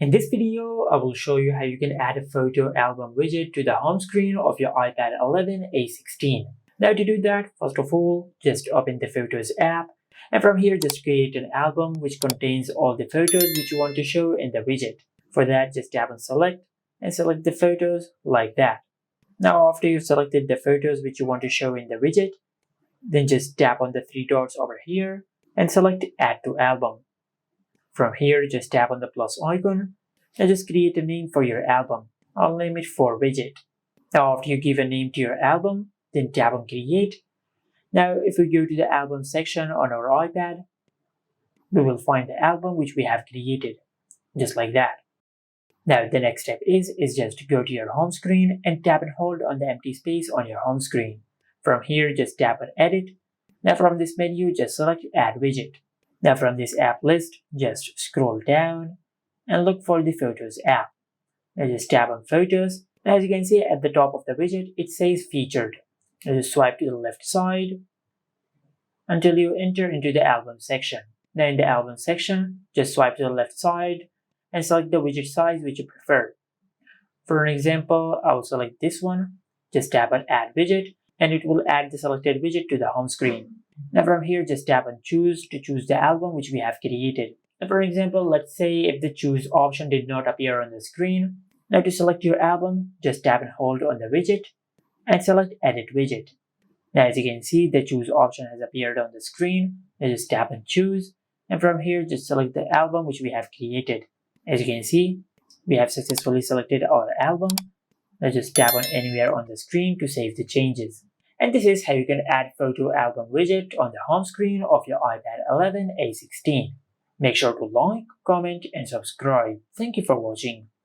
In this video, I will show you how you can add a photo album widget to the home screen of your iPad 11 A16. Now to do that, first of all, just open the Photos app, and from here just create an album which contains all the photos which you want to show in the widget. For that, just tap on Select and select the photos like that. Now after you've selected the photos which you want to show in the widget, then just tap on the three dots over here and select Add to Album. From here, just tap on the plus icon and just create a name for your album. I'll name it for widget. Now after you give a name to your album, then tap on Create. Now if we go to the album section on our iPad, we will find the album which we have created, just like that. Now the next step is just to go to your home screen and tap and hold on the empty space on your home screen. From here, just tap on Edit. Now from this menu, just select Add Widget. Now from this app list, just scroll down and look for the Photos app. Now just tap on Photos. Now as you can see at the top of the widget, it says Featured. Now just swipe to the left side until you enter into the album section. Now in the album section, just swipe to the left side and select the widget size which you prefer. For an example, I will select this one. Just tap on Add Widget and it will add the selected widget to the home screen. Now from here, just tap on Choose to choose the album which we have created. Now for example, let's say if the Choose option did not appear on the screen. Now to select your album, just tap and hold on the widget and select Edit Widget. Now as you can see, the Choose option has appeared on the screen. Now just tap on Choose and from here, just select the album which we have created. As you can see, we have successfully selected our album. Now just tap on anywhere on the screen to save the changes. And this is how you can add photo album widget on the home screen of your iPad 11 A16. Make sure to like, comment, and subscribe. Thank you for watching.